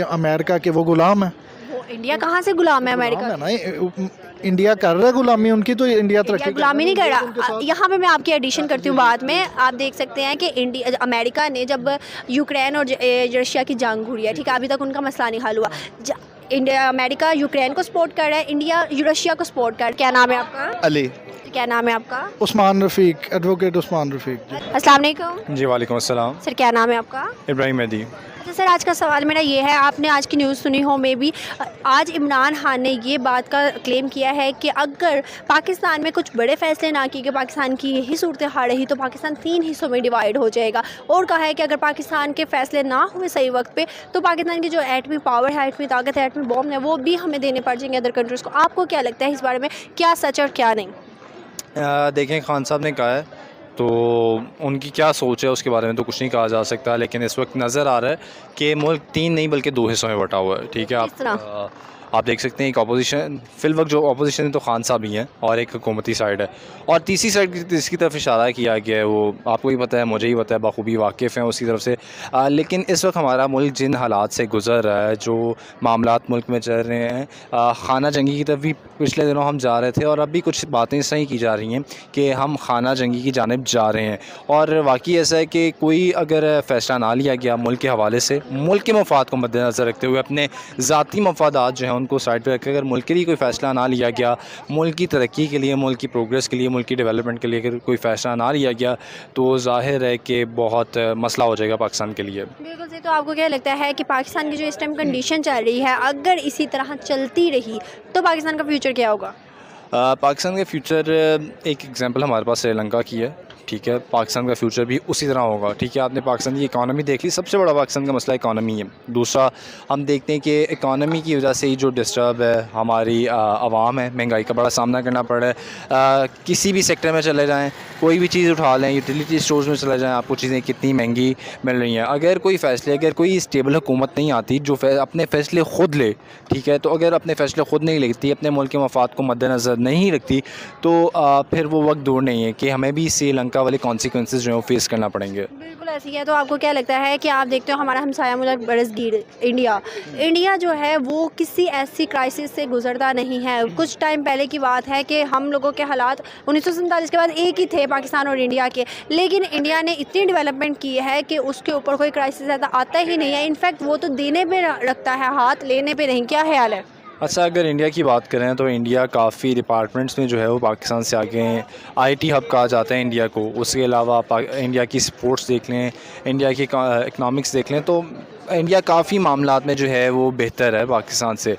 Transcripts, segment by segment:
America के वो गुलाम है। वो इंडिया कहाँ से गुलाम है अमेरिका? गुलाम है ना, इंडिया कर रहा है गुलामी उनकी, तो इंडिया तरक्की गुलामी नहीं कर उनके रहा। साथ। यहाँ पे मैं आपकी एडिशन करती हूँ बाद में। आप देख सकते हैं कि इंडिया अमेरिका ने जब यूक्रेन और रशिया की जंग हुई है, ठीक है, अभी तक उनका मसला नहीं हल हुआ। इंडिया अमेरिका यूक्रेन को सपोर्ट कर रहा है, इंडिया रशिया को सपोर्ट कर। क्या नाम है आपका? अली। क्या नाम है आपका? उस्मान रफ़ीक, एडवोकेट उस्मान रफ़ीक। अस्सलाम वालेकुम। जी वालेकुम अस्सलाम। सर क्या नाम है आपका? इब्राहिम मेहदी। अच्छा सर, आज का सवाल मेरा ये है, आपने आज की न्यूज़ सुनी हो मे बी, आज इमरान खान ने ये बात का क्लेम किया है कि अगर पाकिस्तान में कुछ बड़े फैसले ना किए, पाकिस्तान की यही सूरत हाल रही तो पाकिस्तान 3 हिस्सों में डिवाइड हो जाएगा। और कहा है कि अगर पाकिस्तान के फैसले ना हुए सही वक्त पे तो पाकिस्तान की जो एटमी पावर है, एटमी ताकत है, एटमी बॉम्ब है, वो भी हमें देने पड़ जाएंगे अदर कंट्रीज़ को। आपको क्या लगता है इस बारे में, क्या सच और क्या नहीं? देखें, खान साहब ने कहा है तो उनकी क्या सोच है उसके बारे में तो कुछ नहीं कहा जा सकता, लेकिन इस वक्त नज़र आ रहा है कि मुल्क 3 नहीं बल्कि 2 हिस्सों में बटा हुआ है। ठीक है, आप देख सकते हैं एक अपोजिशन, फिल वक्त जो अपोजिशन है तो खान साहब ही हैं और एक हुकूमती साइड है, और तीसरी साइड जिसकी तरफ इशारा किया गया है वो आपको ही पता है, मुझे ही पता है, बखूबी वाकिफ़ हैं उसकी तरफ से। लेकिन इस वक्त हमारा मुल्क जिन हालात से गुज़र रहा है, जो मामलात मुल्क में चल रहे हैं, खाना जंगी की तरफ भी पिछले दिनों हम जा रहे थे और अब भी कुछ बातें सही की जा रही हैं कि हम खाना जंगी की जानिब जा रहे हैं। और वाकई ऐसा है कि कोई अगर फ़ैसला ना लिया गया मुल्क के हवाले से, मुल्क के मफाद को मद्देनज़र रखते हुए, अपने ज़ाती मफादात जो हैं उनको साइड पे रखकर अगर मुल्क के लिए कोई फ़ैसला ना लिया गया, मुल्क की तरक्की के लिए, मुल्क की प्रोग्रेस के लिए, मुल्क की डेवलपमेंट के लिए अगर कोई फ़ैसला ना लिया गया तो ज़ाहिर है कि बहुत मसला हो जाएगा पाकिस्तान के लिए। बिल्कुल सही। तो आपको क्या लगता है कि पाकिस्तान की जो इस टाइम कंडीशन चल रही है, अगर इसी तरह चलती रही तो पाकिस्तान का फ्यूचर क्या होगा? पाकिस्तान का फ्यूचर, एक एग्जांपल हमारे पास श्रीलंका की है। ठीक है, पाकिस्तान का फ्यूचर भी उसी तरह होगा। ठीक है, आपने पाकिस्तान की इकॉनमी देख ली, सबसे बड़ा पाकिस्तान का मसला इकॉनमी है। दूसरा, हम देखते हैं कि इकॉनमी की वजह से ही जो डिस्टर्ब है हमारी आवाम है, महंगाई का बड़ा सामना करना पड़ रहा है। किसी भी सेक्टर में चले जाएँ, कोई भी चीज़ उठा लें, यूटिलिटी स्टोर्स में चले जाएँ, आपको चीज़ें कितनी महंगी मिल रही हैं। अगर कोई स्टेबल हुकूमत नहीं आती जो अपने फ़ैसले ख़ुद ले, ठीक है, तो अगर अपने फ़ैसले ख़ुद नहीं लेती, अपने मुल्क के मफाद को मद्देनज़र नहीं रखती, तो फिर वो वक्त दूर नहीं है कि हमें भी श्रीलंका वाले कॉन्सिक्वेंसेस जो है वो फेस करना पड़ेंगे। बिल्कुल ऐसी है। तो आपको क्या लगता है कि आप देखते हो हमारा हमसाया मुल्क बरसगीर इंडिया जो है वो किसी ऐसी क्राइसिस से गुजरता नहीं है। कुछ टाइम पहले की बात है कि हम लोगों के हालात 1947 के बाद एक ही थे, पाकिस्तान और इंडिया के, लेकिन इंडिया ने इतनी डेवलपमेंट की है कि उसके ऊपर कोई क्राइसिस ज़्यादा आता ही नहीं है। इनफैक्ट वो तो देने पे रखता है हाथ, लेने पे नहीं। क्या ख्याल है? अच्छा, अगर इंडिया की बात करें तो इंडिया काफ़ी डिपार्टमेंट्स में जो है वो पाकिस्तान से आगे हैं। आईटी हब कहा जाता है इंडिया को। उसके अलावा इंडिया की स्पोर्ट्स देख लें, इंडिया की इकनॉमिक्स देख लें, तो इंडिया काफ़ी मामलात में जो है वो बेहतर है पाकिस्तान से।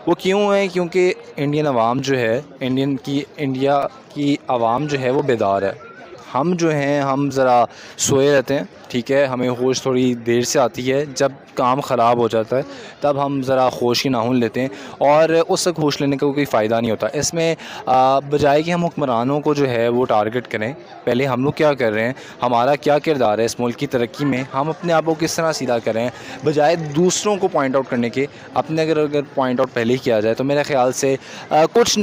वो क्यों है? क्योंकि इंडियन अवाम जो है, इंडिया की अवाम जो है वो बेदार है। हम जो हैं हम ज़रा सोए रहते हैं। ठीक है, हमें होश थोड़ी देर से आती है, जब काम ख़राब हो जाता है तब हम ज़रा होश की नाहुन लेते हैं, और उस वक्त होश लेने का कोई फ़ायदा नहीं होता। इसमें बजाय कि हम हुक्मरानों को जो है वो टारगेट करें, पहले हम लोग क्या कर रहे हैं, हमारा क्या किरदार है इस मुल्क की तरक्की में, हम अपने आप को किस तरह सीधा करें, बजाय दूसरों को पॉइंट आउट करने के अपने अगर पॉइंट आउट पहले ही किया जाए तो मेरे ख़्याल से कुछ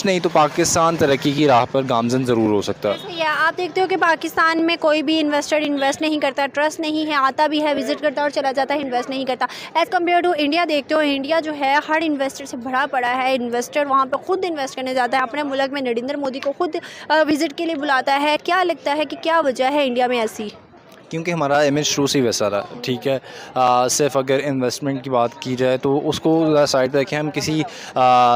नहीं तो पाकिस्तान तरक्की की राह पर गामजन ज़रूर हो सकता है। या आप देखते हो कि पाकिस्तान में कोई भी इन्वेस्टर इन्वेस्ट नहीं करता, ट्रस्ट नहीं है, आता भी है, विजिट करता और चला जाता है, इन्वेस्ट नहीं करता। एज़ कम्पेयर टू इंडिया देखते हो, इंडिया जो है हर इन्वेस्टर से भरा पड़ा है। इन्वेस्टर वहाँ पे खुद इन्वेस्ट करने जाता है, अपने मुल्क में नरेंद्र मोदी को खुद विजिट के लिए बुलाता है। क्या लगता है कि क्या वजह है इंडिया में ऐसी? क्योंकि हमारा इमेज शुरू से ही वैसा रहा। ठीक है, सिर्फ अगर इन्वेस्टमेंट की बात की जाए तो उसको साइड पे रखें, हम किसी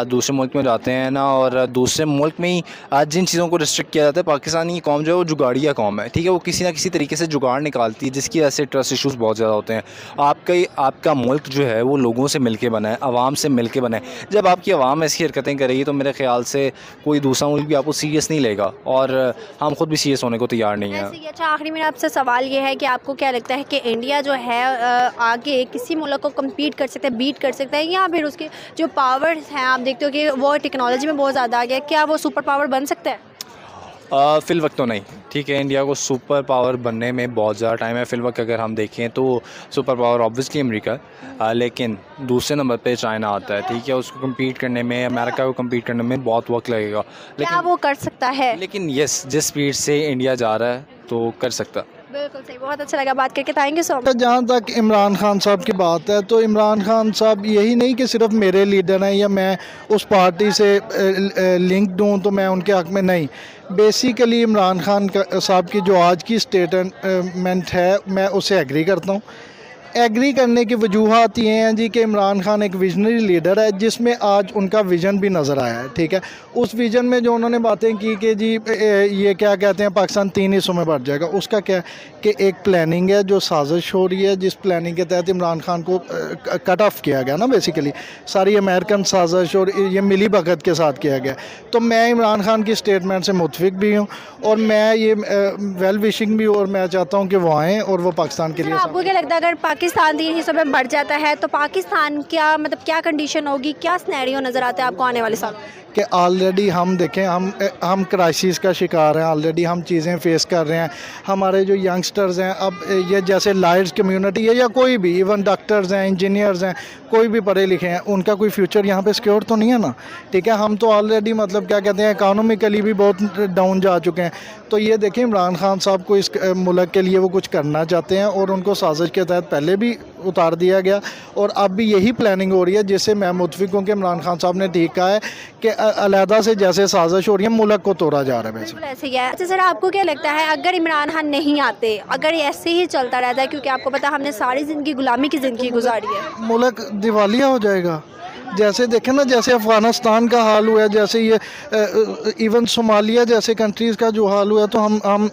दूसरे मुल्क में जाते हैं ना, और दूसरे मुल्क में ही जिन चीज़ों को रिस्ट्रिक्ट किया जाता है, पाकिस्तानी कौम जो है वो जुगाड़िया कौम है। ठीक है, वो किसी ना किसी तरीके से जुगाड़ निकालती है, जिसकी वजह से ट्रस्ट इशूज़ बहुत ज़्यादा होते हैं। आपका मुल्क जो है वो लोगों से मिल के बना है, आवाम से मिल के बना है। जब आपकी आवाम ऐसी हरकतें करेगी तो मेरे ख़्याल से कोई दूसरा मुल्क भी आपको सीरियस नहीं लेगा, और हम खुद भी सीरियस होने को तैयार नहीं हैं। अच्छा, आखिरी मेरा आपसे सवाल ये है कि आपको क्या लगता है कि इंडिया जो है आगे किसी मुल्क को कम्पीट कर सकता है, बीट कर सकता है, या फिर उसके जो पावर्स हैं आप देखते हो कि वो टेक्नोलॉजी में बहुत ज़्यादा आ गया, क्या वो सुपर पावर बन सकता है? फ़िल वक्त तो नहीं। ठीक है, इंडिया को सुपर पावर बनने में बहुत ज़्यादा टाइम है। फ़िल वक्त अगर हम देखें तो सुपर पावर ऑब्वियसली अमेरिका, लेकिन दूसरे नंबर पे चाइना आता है। ठीक है, उसको कम्पीट करने में, अमेरिका को कम्पीट करने में बहुत वक्त लगेगा, क्या वो कर सकता है? लेकिन यस, जिस स्पीड से इंडिया जा रहा है तो कर सकता। बिल्कुल सही, बहुत अच्छा लगा बात करके, थैंक यू सो मच। जहाँ तक इमरान खान साहब की बात है तो इमरान खान साहब यही नहीं कि सिर्फ मेरे लीडर हैं या मैं उस पार्टी से लिंक्ड हूँ तो मैं उनके हक़ में नहीं। बेसिकली इमरान खान साहब की जो आज की स्टेटमेंट है मैं उससे एग्री करता हूँ। एग्री करने की वजूहत ये हैं जी कि इमरान खान एक विजनरी लीडर है जिसमें आज उनका विज़न भी नज़र आया है, ठीक है। उस विज़न में जो उन्होंने बातें की कि जी ये क्या कहते हैं पाकिस्तान 3 हिस्सों में बढ़ जाएगा, उसका क्या है कि एक प्लानिंग है जो साजिश हो रही है, जिस प्लानिंग के तहत इमरान खान को कट ऑफ किया गया ना, बेसिकली सारी अमेरिकन साजिश और ये मिली भगत के साथ किया गया। तो मैं इमरान खान की स्टेटमेंट से मुतफिक भी हूँ और मैं ये वेल विशिंग भी, और मैं चाहता हूँ कि वो आएँ और वो पाकिस्तान के लिए। आपको क्या लगता है अगर पाकिस्तान 3 हिस्सों में बढ़ जाता है तो पाकिस्तान क्या मतलब क्या कंडीशन होगी, क्या सिनेरियो नज़र आता है आपको आने वाले साल? कि ऑलरेडी हम देखें हम क्राइसिस का शिकार हैं, ऑलरेडी हम चीज़ें फेस कर रहे हैं। हमारे जो यंगस्टर्स हैं, अब ये जैसे लाइट्स कम्युनिटी है या कोई भी, इवन डॉक्टर्स हैं, इंजीनियर्स हैं, कोई भी पढ़े लिखे हैं, उनका कोई फ्यूचर यहाँ पे सिक्योर तो नहीं है ना, ठीक है। हम तो ऑलरेडी मतलब क्या कहते हैं इकोनॉमिकली भी बहुत डाउन जा चुके हैं। तो ये देखें इमरान खान साहब को इस मुल्क के लिए वो कुछ करना चाहते हैं और उनको साजिश के तहत पहले भी उतार दिया गया और अब भी यही प्लानिंग हो रही है, जिससे मैं मुतफिक हूँ कि इमरान खान साहब ने ठीक कहा है कि अलहदा से जैसे साजिश हो रही है मुल्क को तोड़ा जा रहा है वैसे। बिल्कुल ऐसे ही है। अच्छा सर, आपको क्या लगता है अगर इमरान खान नहीं आते, अगर ये ऐसे ही चलता रहता है, क्योंकि आपको पता हमने सारी ज़िंदगी गुलामी की ज़िंदगी गुजारी है, मुल्क दिवालिया हो जाएगा। जैसे देखें ना, जैसे अफ़गानिस्तान का हाल हुआ है, जैसे ये इवन सोमालिया जैसे कंट्रीज़ का जो हाल हुआ है, तो हम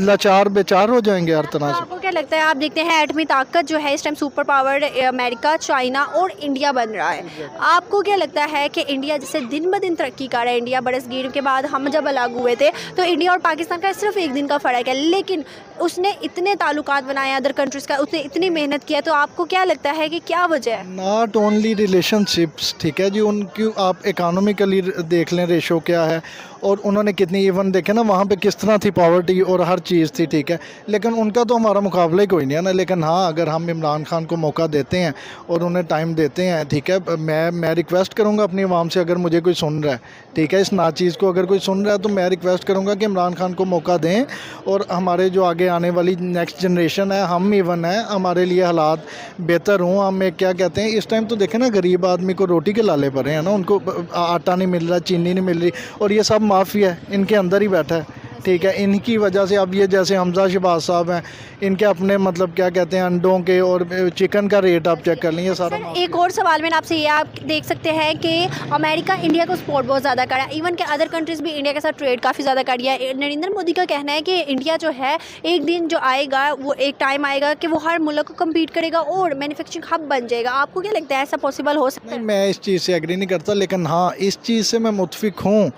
लाचार बेचार हो जाएंगे हर तरह से। आपको क्या लगता है, आप देखते हैं एटमी ताकत जो है इस time super power America, China और इंडिया बन रहा है। आपको क्या लगता है कि इंडिया जैसे दिन ब दिन तरक्की कर रहा है, इंडिया बरसगीर के बाद हम जब अलग हुए थे तो इंडिया और पाकिस्तान का सिर्फ एक दिन का फ़र्क है, लेकिन उसने इतने ताल्लुकात बनाए अदर कंट्रीज़ का, उसने इतनी मेहनत किया, तो आपको क्या लगता है कि क्या वजह है? नॉट ओनली रिलेशनशिप्स, ठीक है जी, उनकी आप इकोनॉमिकली देख लें रेशो क्या है, और उन्होंने कितनी इवन देखे ना वहाँ पे किस तरह थी पॉवर्टी और हर चीज़ थी, ठीक है। लेकिन उनका तो हमारा मुकाबला ही कोई नहीं है ना। लेकिन हाँ, अगर हम इमरान खान को मौका देते हैं और उन्हें टाइम देते हैं, ठीक है, मैं रिक्वेस्ट करूँगा अपनी आवाम से, अगर मुझे कोई सुन रहा है, ठीक है, इस नाचीज़ को अगर कोई सुन रहा है, तो मैं रिक्वेस्ट करूँगा कि इमरान खान को मौका दें और हमारे जो आगे आने वाली नेक्स्ट जनरेशन है, हम इवन है, हमारे लिए हालात बेहतर हों। हमें क्या कहते हैं, इस टाइम तो देखें ना, गरीब आदमी को रोटी के लाले पड़े हैं ना, उनको आटा नहीं मिल रहा, चीनी नहीं मिल रही, और ये सब माफिया है, इनके अंदर ही बैठा है, ठीक है। इनकी वजह से अब ये जैसे हमजा शहबाज साहब हैं, इनके अपने मतलब क्या कहते हैं अंडों के और चिकन का रेट आप चेक कर लेंगे सारा। एक और सवाल मैंने आपसे ये, आप देख सकते हैं कि अमेरिका इंडिया को सपोर्ट बहुत ज़्यादा कर रहा है, इवन के अदर कंट्रीज़ भी इंडिया के साथ ट्रेड काफ़ी ज़्यादा कर रही है। नरेंद्र मोदी का कहना है कि इंडिया जो है एक दिन जो आएगा, वो एक टाइम आएगा कि वो हर मुल्क को कम्पीट करेगा और मैन्युफैक्चरिंग हब बन जाएगा। आपको क्या लगता है ऐसा पॉसिबल हो सकता है? मैं इस चीज़ से एग्री नहीं करता, लेकिन हाँ, इस चीज़ से मैं मुतफिक हूँ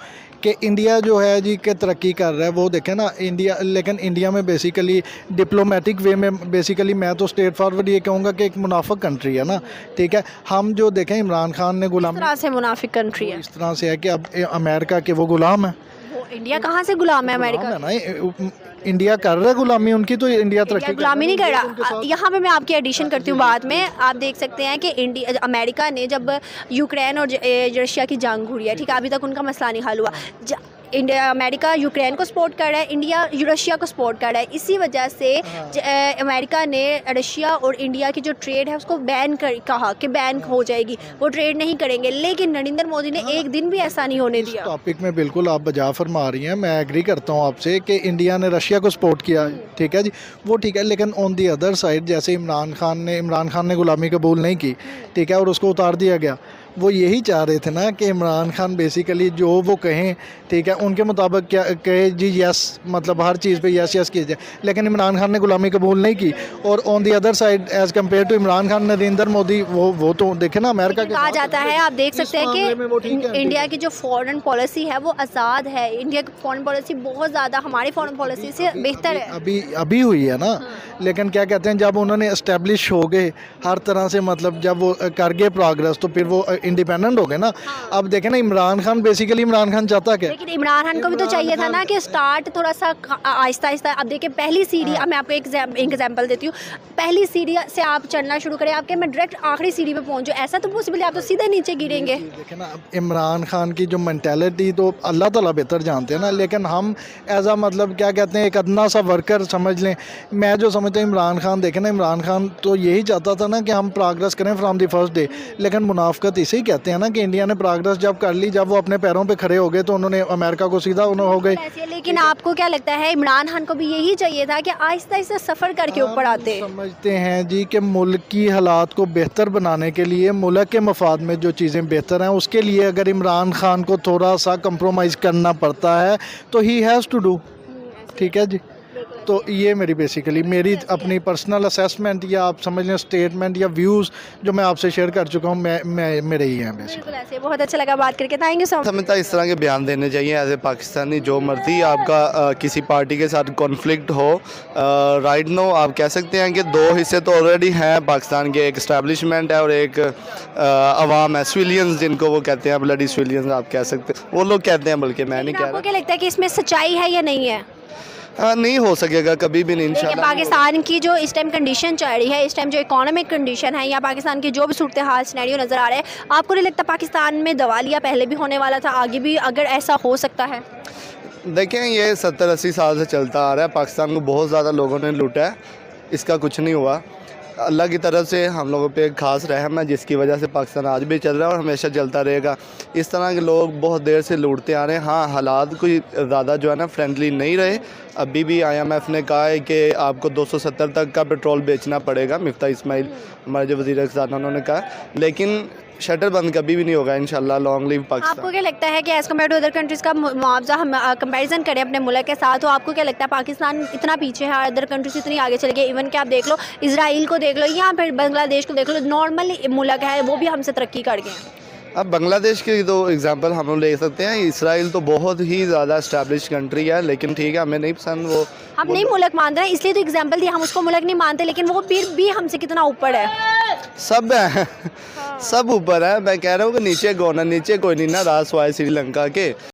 कि इंडिया जो है जी के तरक्की कर रहा है, वो देखें ना इंडिया, लेकिन इंडिया में बेसिकली डिप्लोमेटिक वे में बेसिकली मैं तो स्ट्रेट फॉरवर्ड ये कहूँगा कि एक मुनाफिक कंट्री है ना, ठीक है। हम जो देखें इमरान खान ने गुलाम, इस तरह से मुनाफिक कंट्री है, इस तरह से है कि अब अमेरिका के वो गुलाम है। वो इंडिया कहाँ से गुलाम है? अमेरिका है ना, इंडिया कर रहा है गुलामी उनकी, तो इंडिया तरक्की गुलामी नहीं कर रहा। यहाँ पे मैं आपकी एडिशन करती हूँ बाद में। आप देख सकते हैं कि इंडिया, अमेरिका ने जब यूक्रेन और रशिया की जंग हुई है, ठीक है, अभी तक उनका मसला नहीं हल हुआ। इंडिया, अमेरिका यूक्रेन को सपोर्ट कर रहा है, इंडिया रशिया को सपोर्ट कर रहा है। इसी वजह से अमेरिका ने रशिया और इंडिया की जो ट्रेड है उसको बैन कर कहा कि बैन हो जाएगी, वो ट्रेड नहीं करेंगे। लेकिन नरेंद्र मोदी ने एक दिन भी ऐसा नहीं होने दिया। टॉपिक में बिल्कुल आप बजा फरमा रही हैं, मैं एग्री करता हूँ आपसे कि इंडिया ने रशिया को सपोर्ट किया, ठीक है जी, वो ठीक है। लेकिन ऑन दी अदर साइड जैसे इमरान खान ने गुलामी कबूल नहीं की, ठीक है, और उसको उतार दिया गया। वो यही चाह रहे थे ना कि इमरान खान बेसिकली जो वो कहें, ठीक है, उनके मुताबिक क्या कहे जी, यस, मतलब हर चीज़ पे यस यस कीजिए। लेकिन इमरान खान ने गुलामी कबूल नहीं की, और on the other side as compare to Imran Khan, Narendra Modi वो तो देखे ना अमेरिका के कहा जाता है, आप देख सकते हैं कि इंडिया की जो फॉरेन पॉलिसी है वो आज़ाद है। इंडिया की फॉरेन पॉलिसी बहुत ज़्यादा हमारी फॉरेन पॉलिसी से बेहतर है। अभी हुई है ना। लेकिन क्या कहते हैं, जब उन्होंने इस्टेब्लिश हो गए हर तरह से, मतलब जब वो कर गए प्रोग्रेस, तो फिर वो इंडिपेंडेंट हो गए ना। अब देखें ना, इमरान खान बेसिकली इमरान खान चाहता क्या? लेकिन इमरान खान को भी तो चाहिए था ना कि स्टार्ट थोड़ा सा आहिस्ता आहिस्ता। अब देखिए पहली सीढ़ी, अब मैं आपको एक एग्जांपल देती हूँ, पहली सीढ़ी से आप चढ़ना शुरू करें, आपके मैं डायरेक्ट आखिरी सीढ़ी पे पहुँचूँ, ऐसा तो पॉसिबल है, आप तो सीधे नीचे गिरेंगे। देखें ना, अब इमरान खान की जो मेंटालिटी तो अल्लाह ताला बेहतर जानते हैं ना, लेकिन हम एज आ मतलब क्या कहते हैं, एक अदना सा वर्कर समझ लें। मैं जो समझता हूँ इमरान खान, देखें ना, इमरान खान तो यही चाहता था ना कि हम प्रोग्रेस करें फ्रॉम द फर्स्ट डे, लेकिन मुनाफकत इसे ही कहते हैं ना कि इंडिया ने प्रोग्रेस जब कर ली, जब वो अपने पैरों पे खड़े हो गए तो उन्होंने अमेरिका को सीधा उन्होंने हो गए। ऐसे, लेकिन आपको क्या लगता है इमरान खान को भी यही चाहिए था कि आहिस्ता आहिस्ता सफ़र करके ऊपर आते? समझते हैं जी कि मुल्क की हालात को बेहतर बनाने के लिए, मुल्क के मफाद में जो चीज़ें बेहतर हैं उसके लिए अगर इमरान खान को थोड़ा सा कंप्रोमाइज़ करना पड़ता है तो ही हैज़ टू डू। ठीक है जी। तो ये मेरी बेसिकली मेरी अपनी पर्सनल असेसमेंट या आप समझ लें स्टेटमेंट या व्यूज़ जो मैं आपसे शेयर कर चुका हूँ, मैं मेरे ही हैं बेसिकली। बिल्कुल ऐसे, बहुत अच्छा लगा बात करके, थैंक यू सो मच। समझता इस तरह के बयान देने चाहिए एज ए पाकिस्तानी। जो मर्जी आपका किसी पार्टी के साथ कॉन्फ्लिक्ट हो, राइट नो आप कह सकते हैं कि दो हिस्से तो ऑलरेडी हैं पाकिस्तान के, एक इस्टेब्लिशमेंट है और एक अवाम है, सिविलियंस जिनको वो कहते हैं, ब्लडी सिविलियंस आप कह सकते हैं, वो लोग कहते हैं, बल्कि मैं नहीं कह आपको क्या लगता है कि इसमें सच्चाई है या नहीं है? रहा। नहीं हो सकेगा कभी भी नहीं, देखिए इंशाल्लाह। पाकिस्तान की जो इस टाइम कंडीशन चल रही है, इस टाइम जो इकोनॉमिक कंडीशन है या पाकिस्तान की जो भी सूरत हाल सिनेरियो नज़र आ रहा है, आपको नहीं लगता पाकिस्तान में दवालिया पहले भी होने वाला था, आगे भी अगर ऐसा हो सकता है? देखें ये 70-80 साल से चलता आ रहा है, पाकिस्तान को बहुत ज़्यादा लोगों ने लूटा है, इसका कुछ नहीं हुआ। अल्लाह की तरफ से हम लोगों पे एक ख़ास रहम है जिसकी वजह से पाकिस्तान आज भी चल रहा है और हमेशा चलता रहेगा। इस तरह के लोग बहुत देर से लूटते आ रहे हैं। हाँ, हालात कोई ज़्यादा जो है ना फ्रेंडली नहीं रहे। अभी भी IMF ने कहा है कि आपको 270 तक का पेट्रोल बेचना पड़ेगा, मिफ्ता इस्माइल हमारे जो वज़ीर ख़ज़ाना उन्होंने कहा, लेकिन शटर बंद कभी भी नहीं होगा इंशाल्लाह। Long live Pakistan. आपको क्या लगता है कि as compare to other countries का मुआवजा हम कंपैरिजन करें अपने मुल्क के साथ, तो आपको क्या लगता है पाकिस्तान इतना पीछे है, अदर कंट्रीज इतनी आगे चल गए? इवन कि आप देख लो इसराइल को देख लो या फिर बांग्लादेश को देख लो, नॉर्मल मुल्क है, वो भी हमसे तरक्की कर गए हैं। अब बांग्लादेश की तो एग्जांपल हम लोग ले सकते हैं। इसराइल तो बहुत ही ज़्यादा इस्टेब्लिश कंट्री है, लेकिन ठीक है हमें नहीं पसंद वो। हम नहीं मुल्क मानते हैं, इसलिए तो एग्जांपल दिया, हम उसको मुल्क नहीं मानते, लेकिन वो फिर भी हमसे कितना ऊपर है। सब है, सब ऊपर है। मैं कह रहा हूँ कि नीचे कौन है? नीचे कोई नहीं ना, रास वाय श्रीलंका के।